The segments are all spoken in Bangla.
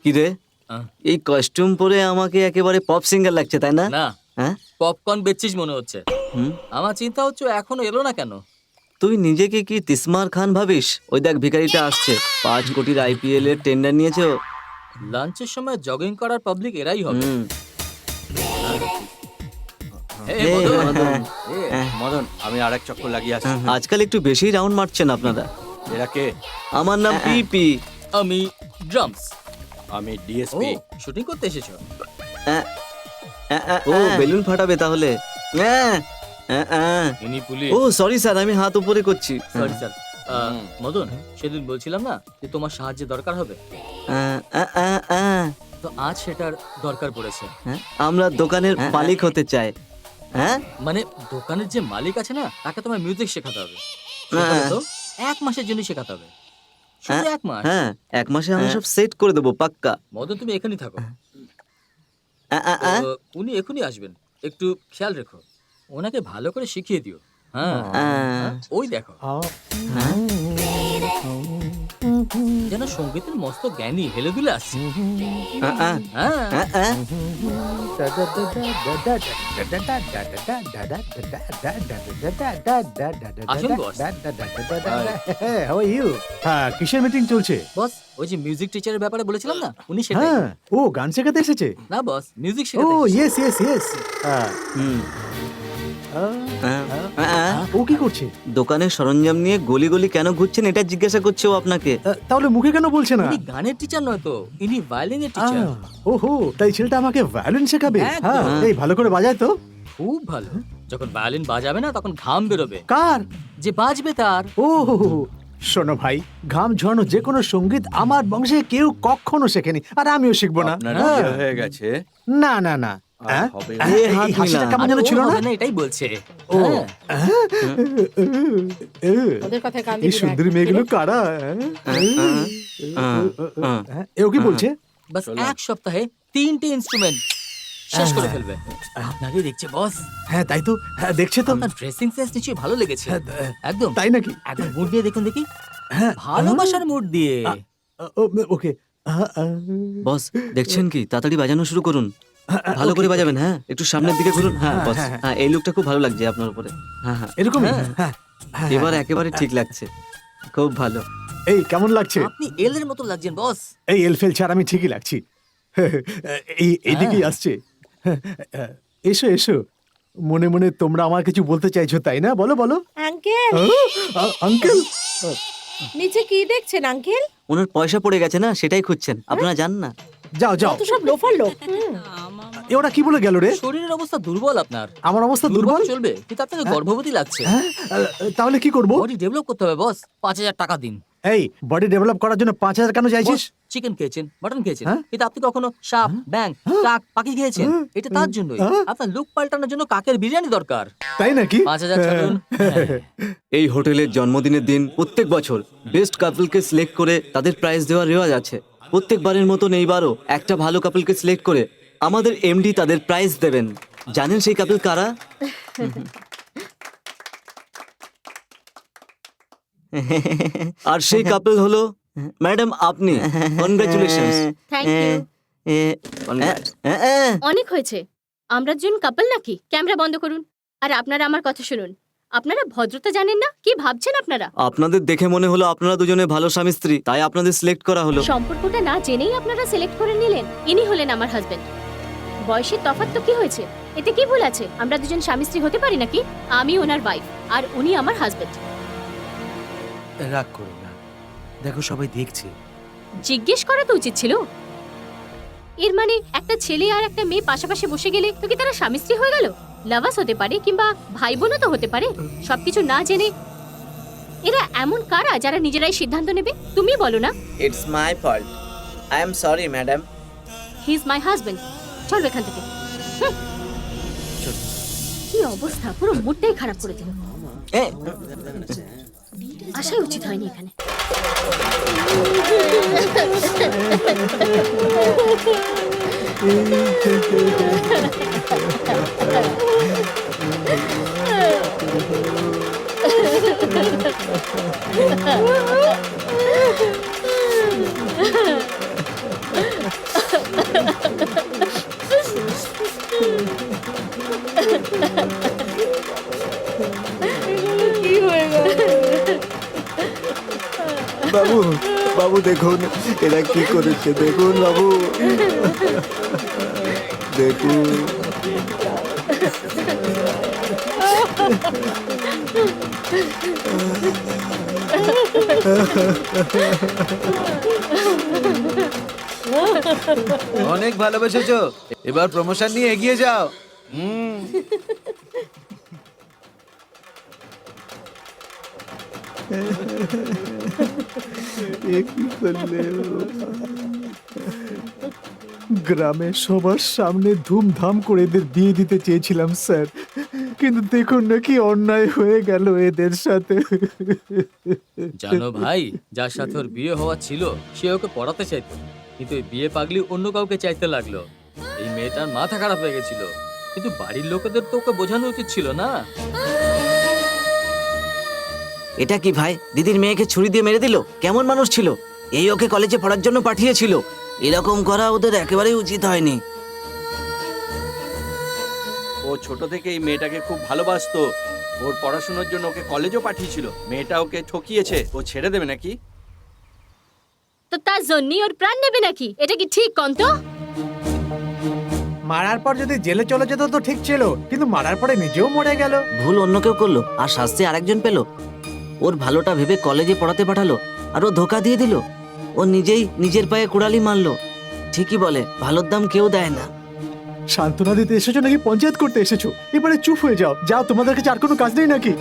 কি রে, আহ, এই কস্টিউম পরে আমাকে একেবারে পপ সিঙ্গার লাগছে, তাই না? না, হ্যাঁ, পপকর্ন বেচছিস মনে হচ্ছে। হুম, আমার চিন্তা হচ্ছে ও এখনো এলো না কেন। তুই নিজেকে কি তিসমার খান ভাবিস? ওই দেখ ভিখারিটা আসছে, 5 কোটির IPL এর টেন্ডার নিয়েছে ও। লাঞ্চের সময় জগিং করার পাবলিক এরাই হবে। হুম, এ, এই, মদন, হ্যাঁ, এ, হ্যাঁ, মদন, আমি আরেক চক্কর লাগিয়ে আসছি। আজকাল একটু বেশি রাউন্ড মারছেন আপনারা। এরা কে? আমার নাম পিপি। আমি ড্রামস। আমি ও ডিএসপি। শুটিং করতে এসেছো? ও বেলুন ফাটাবে তাহলে? আহ, আহ, আহ। ইনি পুলিশ। ও সরি স্যার, আমি হাত উপরে করছি। Sorry sir. মদন, সেদিন বলছিলাম না যে তোমার সাহায্যের দরকার হবে, আহ, আহ, আহ, আহ। তো আজ সেটার দরকার পড়েছে। হ্যাঁ, আমরা দোকানের মালিক হতে চাই। হ্যাঁ, মানে দোকানের যে মালিক আছে না, তাকে তোমার মিউজিক শেখাতে হবে। শেখাবে তো? 1 মাসের জন্য শেখাতে হবে, শুধু 1 মাস। হ্যাঁ, 1 মাসে আমি সব সেট করে দেবো পাক্কা। মদন, তুমি এখানেই থাকো। আহ। উনি এখনই আসবেন, একটু খেয়াল রেখো, ওনাকে ভালো করে শিখিয়ে দিও। হ্যাঁ, ওই দেখো, যেন সঙ্গীতের মস্ত জ্ঞানী হেলে দুলে আসছে। হ্যাঁ, আসুন বস। How are you? হ্যাঁ, কিসের মিটিং চলছে? বস, ওই যে মিউজিক টিচারের ব্যাপারে বলেছিলাম না, উনি সেটাই। হ্যাঁ, ও গান শেখাতে এসেছে। না বস, মিউজিক ও শেখাতে এসেছে। Yes yes yes. ও কি করছে? দোকানের সরঞ্জাম নিয়ে গলি গলি কেন ঘুরছেন এটা জিজ্ঞাসা করছে ও আপনাকে। তাহলে মুখে কেন বলছে না? ইনি গানের টিচার নয় তো, ইনি ভায়োলিনের টিচার। ওহো, তাই ছেলেটা আমাকে ভায়োলিন শেখাবে? একদম। হ্যাঁ, এই ভালো করে বাজায় তো। খুব ভালো। যখন ভায়োলিন বাজাবে না, তখন ঘাম বেরোবে, কার? যে বাজবে তার। ও শোনো ভাই, ঘাম ঝরানো যে কোনো সঙ্গীত আমার বংশে কেউ কখনো শেখেনি, আর আমিও শিখবো না। আপনার হ্যাঁ। বিয়ে হয়ে গেছে? না না না। হ্যাঁ? হবে। এই হাত হাসিটা মিলা। কেমন যেন আরে, ও ছিল না? হবে না, এটাই বলছে। ও হ্যাঁ। ওদের কথায় কান এই দিবি না। সুন্দরী মেয়েগুলো কারা? এও কি বলছে? বাস 1 সপ্তাহে 3টে ইনস্ট্রুমেন্ট শেষ করে ফেলবে। আপনাকে দেখছে বস। হ্যাঁ তাই তো, হ্যাঁ দেখছে তো। আপনার ড্রেসিং সেন্স নিশ্চয়ই ভালো লেগেছে। একদম তাই নাকি? একদম মুড দিয়ে দেখুন দেখি, হ্যাঁ, ভালোবাসার মুড দিয়ে। ওকে। বস দেখছেন কি, তাড়াতাড়ি বাজানো শুরু করুন। ভালো করে বাজাবেন। হ্যাঁ, একটু সামনের দিকে ঘুরুন। হ্যাঁ বস, হ্যাঁ এই লুকটা খুব ভালো লাগছে আপনার উপরে। হ্যাঁ হ্যাঁ, এরকম। এবার একেবারে ঠিক লাগছে, খুব ভালো। এই কেমন লাগছে? আপনি এল এর মতো লাগছেন বস। এই এলফেল ছাড় আমি ঠিকই লাগছি। এইদিকেই আসছে। এসো এসো, মনে মনে তোমরা আমার কিছু বলতে চাইছো তাই না? বলো বলো। আঙ্কেল, আঙ্কেল, নিচে কি দেখছেন আঙ্কেল? ওনার পয়সা পড়ে গেছে না, সেটাই খুঁজছেন। আপনারা জান না? যাও যাও। কত সব লোফার লোক। এ ওরা কি বলে গেল রে? শরীরের অবস্থা দুর্বল আপনার। আমার অবস্থা দুর্বল? চলবে, কিন্তু আপনাকে গর্ভবতী লাগছে। হ্যাঁ, তাহলে কি করব? বডি ডেভেলপ করতে হবে বস। 5000 টাকা দিন। এই বডি ডেভেলপ করার জন্য 5000 কেন চাইছিস? চিকেন খেয়েছেন, মটন খেয়েছেন, হ্যাঁ? কিন্তু আপনি কখনো সাপ, ব্যাং, কাক, পাখি খেয়েছেন? এটা তার জন্যই। আপনার লুক পাল্টানোর জন্য কাকের বিরিয়ানি দরকার। তাই নাকি? 5000 ছাড়ুন। এই হোটেলের জন্মদিনের দিন প্রত্যেক বছর বেস্ট কাপলকে সিলেক্ট করে তাদের প্রাইজ দেওয়ার রেওয়াজ আছে। প্রত্যেকবারের মতন এইবারও একটা ভালো কাপলকে সিলেক্ট করে আমাদের এমডি তাদের প্রাইজ দেবেন। জানেন সেই কাপল কারা? আর সেই কাপল হলো ম্যাডাম আপনি। কনগ্রাচুলেশনস। Thank you. অনেক হয়েছে, আমরা দুজন কাপল নাকি? ক্যামেরা বন্ধ করুন। আর আপনারা আমার কথা শুনুন, আপনারা ভদ্রতা জানেন না? কি ভাবছেন আপনারা? আপনাদের দেখে মনে হলো আপনারা দুজনে ভালো স্বামী স্ত্রী, তাই আপনাদের সিলেক্ট করা হলো। সম্পর্কটা না জেনেই আপনারা সিলেক্ট করে নিলেন। ইনি হলেন আমার হাজবেন্ড। বয়সের তফাৎ তো কি হয়েছে? এতে কি ভুল আছে? আমরা দুজন স্বামী স্ত্রী হতে পারি নাকি? আমি ওনার ওয়াইফ আর উনি আমার হাজবেন্ড। রাগ করো না, দেখো সবাই দেখছে। জিজ্ঞেস করা তো উচিত ছিল। এর মানে একটা ছেলে আর একটা মেয়ে পাশাপাশি বসে গেলে তো কি তারা স্বামী স্ত্রী হয়ে গেল? লাভার্স হতে পারে, কিংবা ভাই বোনও তো হতে পারে। সবকিছু না জেনে এরা এমন কারা যারা নিজেরাই সিদ্ধান্ত নেবে? তুমি বলো না। It's my fault. I am sorry, madam. He is my husband. চল এখান থেকে। হুম। কি অবস্থা, পুরো মুডটাই খারাপ করে দিল। আসাই উচিত হয়নি এখানে। বাবু বাবু দেখুন এরা কি করেছে দেখুন বাবু দেখুন। অনেক ভালোবেসেছো, এবার প্রমোশন নিয়ে এগিয়ে যাও। এ কি করলে? গ্রামে সবার সামনে ধুমধাম করে এদের বিয়ে দিতে চেয়েছিলাম স্যার, কিন্তু দেখুন না কি অন্যায় হয়ে গেল এদের সাথে। জানো ভাই, যার সাথে ওর বিয়ে হওয়া ছিল সে ওকে পড়াতে চাইতো, কিন্তু এই বিয়ে পাগলি অন্য কাউকে চাইতে লাগলো। এই মেয়েটার মাথা খারাপ হয়ে গেছিল, কিন্তু বাড়ির লোকেদের তো ওকে বোঝানো উচিত ছিল না। এটা কি ভাই, দিদির মেয়েকে ছুরি দিয়ে মেরে দিল? কেমন মানুষ ছিল? এই ওকে কলেজে পড়ার জন্য পাঠিয়েছিল, এরকম করা ওদের একেবারেই উচিত হয়নি। ও ছোট থেকে এই মেয়েটাকে খুব ভালোবাসতো, ওর পড়াশোনার জন্য ওকে কলেজও পাঠিয়েছিল। মেয়েটা ওকে ঠকিয়েছে, ও ছেড়ে দেবে নাকি? তো তার জন্যই ওর প্রাণ নেবে নাকি? এটা কি ঠিক কন্ত? মারার পর যদি জেলে চলে যেত তো ঠিক ছিল, কিন্তু মারার পরে নিজেও মরে গেল। ভুল অন্য কেউ করলো আর শাস্তি আরেকজন পেল। ওর ভালোটা ভেবে কলেজে পড়াতে পাঠালো আর ও ধোকা দিয়ে দিল। ও নিজেই নিজের পায়ে কুড়ালি মারলো। ঠিকই বলে, ভালোর দাম কেউ দেয় না। সান্ত্বনা দিতে এসেছো নাকি পঞ্চায়েত করতে এসেছো? এবারে চুপ হয়ে যাও, যাও, তোমাদের কাছে আর কোনো কাজ নেই নাকি?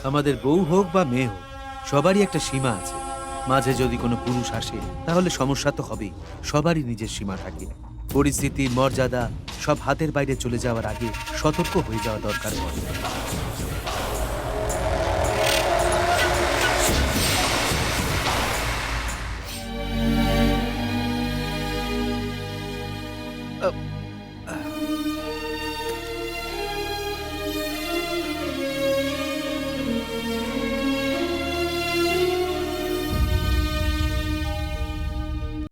আমাদের বউ হোক বা মেয়ে হোক, সবারই একটা সীমা আছে। মাঝে যদি কোনো পুরুষ আসে তাহলে সমস্যা তো হবেই। সবারই নিজের সীমা থাকে। পরিস্থিতি, মর্যাদা সব হাতের বাইরে চলে যাওয়ার আগে সতর্ক হয়ে যাওয়া দরকার পড়ে।